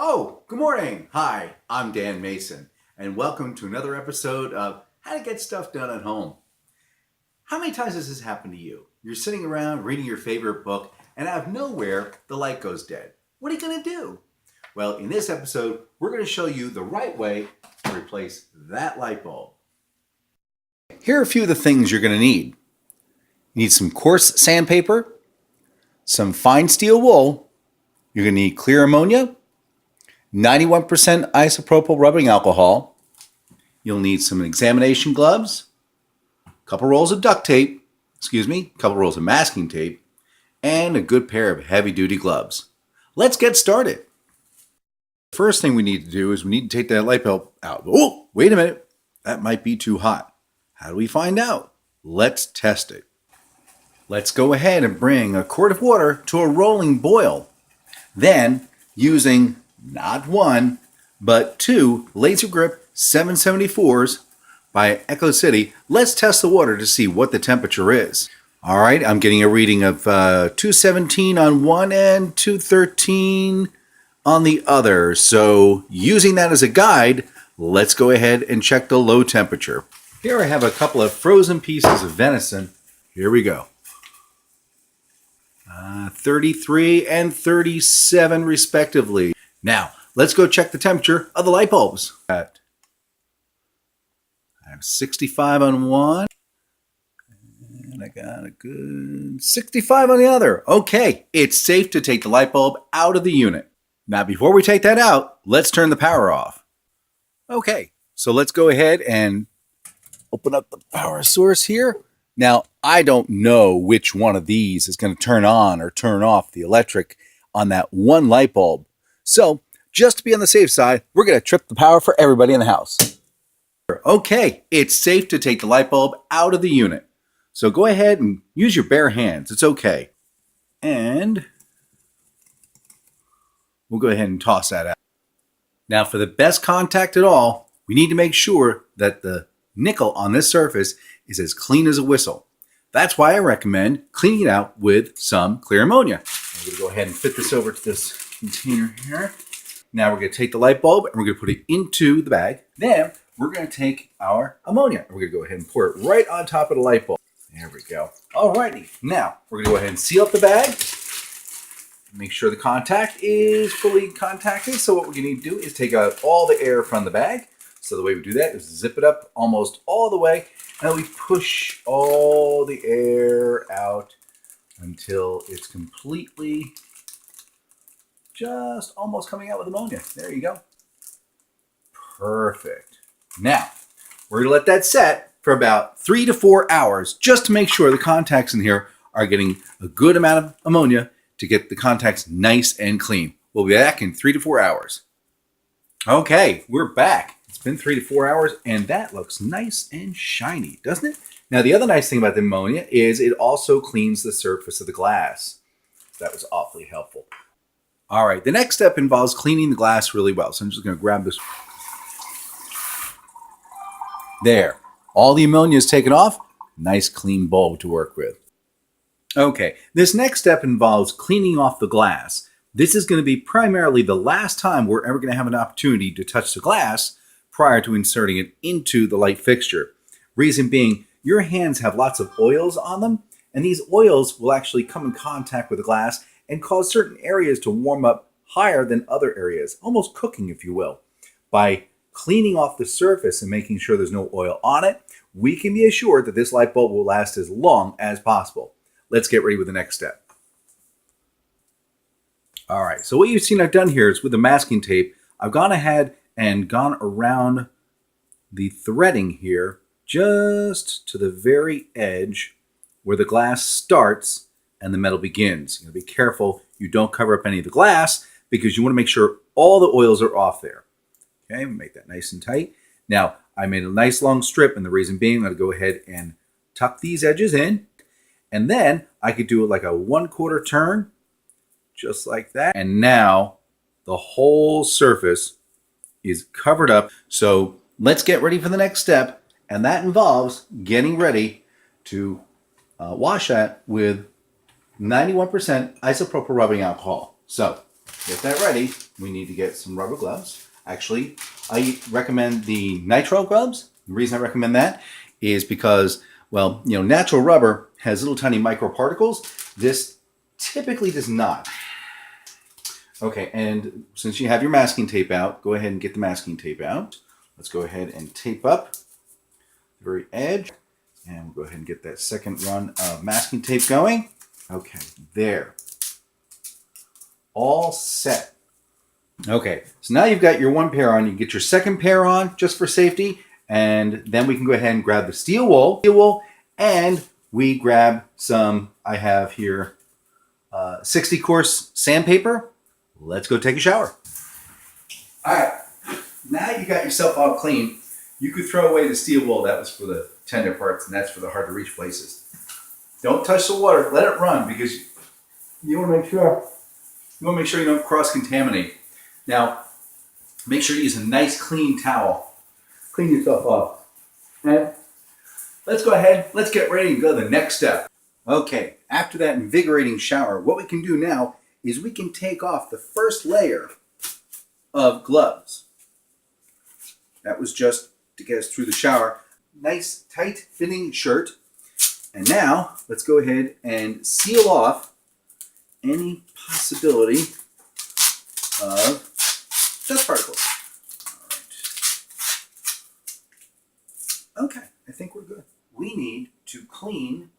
Oh, good morning. Hi, I'm Dan Mason, and welcome to another episode of How to Get Stuff Done at Home. How many times has this happened to you? You're sitting around reading your favorite book, and out of nowhere, the light goes dead. What are you going to do? Well, in this episode, we're going to show you the right way to replace that light bulb. Here are a few of the things you're going to need. You need some coarse sandpaper, some fine steel wool, you're going to need clear ammonia, 91% isopropyl rubbing alcohol. You'll need some examination gloves, a couple rolls of a couple rolls of masking tape, and a good pair of heavy-duty gloves. Let's get started. The first thing we need to do is we need to take that light bulb out. Oh, wait a minute. That might be too hot. How do we find out? Let's test it. Let's go ahead and bring a quart of water to a rolling boil. Then, using not one, but two Laser Grip 774s by EcoCity, let's test the water to see what the temperature is. All right, I'm getting a reading of 217 on one and 213 on the other. So using that as a guide, let's go ahead and check the low temperature. Here I have a couple of frozen pieces of venison. Here we go. 33 and 37 respectively. Now, let's go check the temperature of the light bulbs. I have 65 on one, and I got a good 65 on the other. Okay, it's safe to take the light bulb out of the unit. Now, before we take that out, let's turn the power off. Okay, so let's go ahead and open up the power source here. Now, I don't know which one of these is going to turn on or turn off the electric on that one light bulb. So, just to be on the safe side, we're going to trip the power for everybody in the house. Okay, it's safe to take the light bulb out of the unit. So go ahead and use your bare hands. It's okay. And we'll go ahead and toss that out. Now, for the best contact at all, we need to make sure that the nickel on this surface is as clean as a whistle. That's why I recommend cleaning it out with some clear ammonia. I'm going to go ahead and fit this over to this container here. Now we're going to take the light bulb and we're going to put it into the bag. Then we're going to take our ammonia and we're going to go ahead and pour it right on top of the light bulb. There we go. Alrighty. Now we're going to go ahead and seal up the bag. Make sure the contact is fully contacted. So what we're going to need to do is take out all the air from the bag. So the way we do that is zip it up almost all the way. And we push all the air out until it's completely just almost coming out with ammonia. There you go. Perfect. Now, we're going to let that set for about 3 to 4 hours just to make sure the contacts in here are getting a good amount of ammonia to get the contacts nice and clean. We'll be back in 3 to 4 hours. Okay, we're back. It's been 3 to 4 hours and that looks nice and shiny, doesn't it? Now, the other nice thing about the ammonia is it also cleans the surface of the glass. That was awfully helpful. All right, the next step involves cleaning the glass really well. So I'm just going to grab this. There. All the ammonia is taken off. Nice clean bulb to work with. Okay, this next step involves cleaning off the glass. This is going to be primarily the last time we're ever going to have an opportunity to touch the glass prior to inserting it into the light fixture. Reason being, your hands have lots of oils on them, and these oils will actually come in contact with the glass and cause certain areas to warm up higher than other areas, almost cooking, if you will. By cleaning off the surface and making sure there's no oil on it, we can be assured that this light bulb will last as long as possible. Let's get ready with the next step. All right, so what you've seen I've done here is with the masking tape, I've gone ahead and gone around the threading here just to the very edge where the glass starts and the metal begins. You gotta be careful you don't cover up any of the glass because you want to make sure all the oils are off there. Okay, make that nice and tight. Now, I made a nice long strip, and the reason being, I'm going to go ahead and tuck these edges in, and then I could do it like a 1/4 turn, just like that. And now the whole surface is covered up. So let's get ready for the next step, and that involves getting ready to wash that with 91% isopropyl rubbing alcohol. So get that ready, we need to get some rubber gloves. Actually, I recommend the nitrile gloves. The reason I recommend that is because, well, natural rubber has little tiny microparticles. This typically does not. Okay, and since you have your masking tape out, go ahead and get the masking tape out. Let's go ahead and tape up the very edge. And we'll go ahead and get that second run of masking tape going. Okay, there. All set. Okay, so now you've got your one pair on. You get your second pair on just for safety. And then we can go ahead and grab the steel wool. And we grab some, I have here, 60 course sandpaper. Let's go take a shower. All right, now you got yourself all clean. You could throw away the steel wool. That was for the tender parts, and that's for the hard to reach places. Don't touch the water. Let it run, because you want to make sure you don't cross contaminate. Now, make sure you use a nice clean towel. Clean yourself up. And let's go ahead. Let's get ready and go to the next step. Okay, after that invigorating shower, what we can do now is we can take off the first layer of gloves. That was just to get us through the shower. Nice tight fitting shirt. And now let's go ahead and seal off any possibility of dust particles. All right. Okay, I think we're good. We need to clean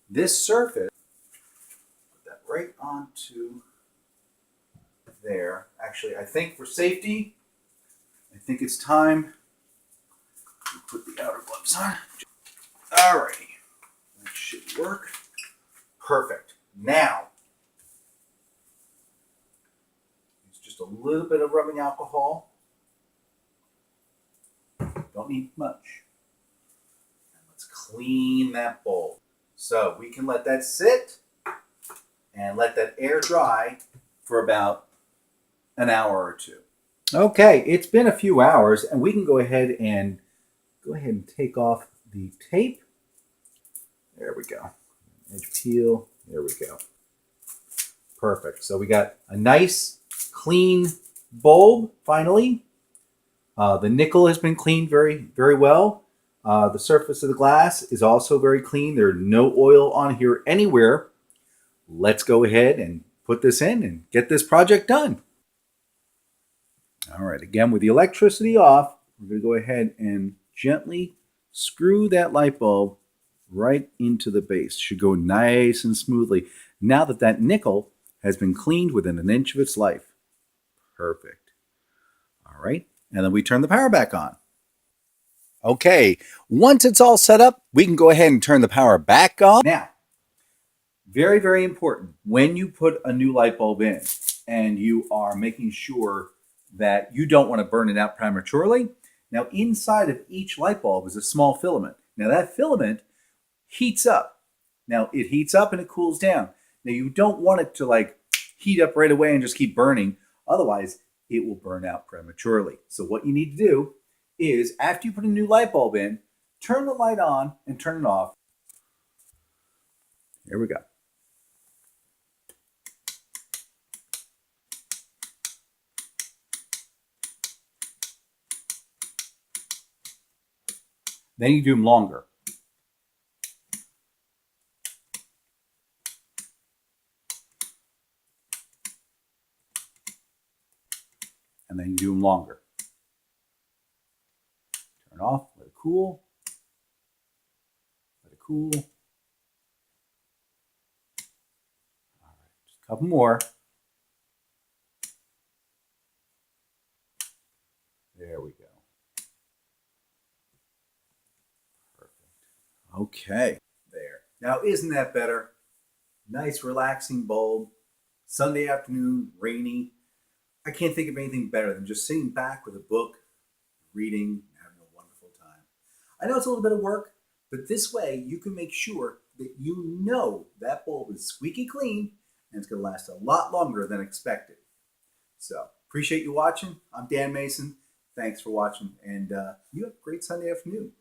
this surface. Put that right onto there. Actually, I think for safety, I think it's time to put the outer gloves on. Alrighty. That should work. Perfect. Now, use just a little bit of rubbing alcohol. Don't need much. And let's clean that bowl. So we can let that sit and let that air dry for about an hour or two. Okay, it's been a few hours, and we can go ahead and take off the tape. There we go. Edge peel. There we go. Perfect. So we got a nice, clean bulb, finally. The nickel has been cleaned very, very well. The surface of the glass is also very clean. There's no oil on here anywhere. Let's go ahead and put this in and get this project done. All right, again, with the electricity off, we're going to go ahead and gently screw that light bulb right into the base. Should go nice and smoothly now that that nickel has been cleaned within an inch of its life. Perfect. All right, and then we turn the power back on. Okay, once it's all set up, we can go ahead and turn the power back on. Now, very, very important, when you put a new light bulb in and you are making sure that you don't want to burn it out prematurely. Now, inside of each light bulb is a small filament. Now, that filament heats up. Now, it heats up and it cools down. Now, you don't want it to heat up right away and just keep burning. Otherwise, it will burn out prematurely. So what you need to do is, after you put a new light bulb in, turn the light on and turn it off. Here we go. Then you do them longer. And then you do them longer. Turn it off, let it cool. Let it cool. All right, just a couple more. There we go. Okay, there. Now, isn't that better? Nice, relaxing bulb. Sunday afternoon, rainy. I can't think of anything better than just sitting back with a book, reading, having a wonderful time. I know it's a little bit of work, but this way you can make sure that you know that bulb is squeaky clean and it's going to last a lot longer than expected. So, appreciate you watching. I'm Dan Mason. Thanks for watching, and you have a great Sunday afternoon.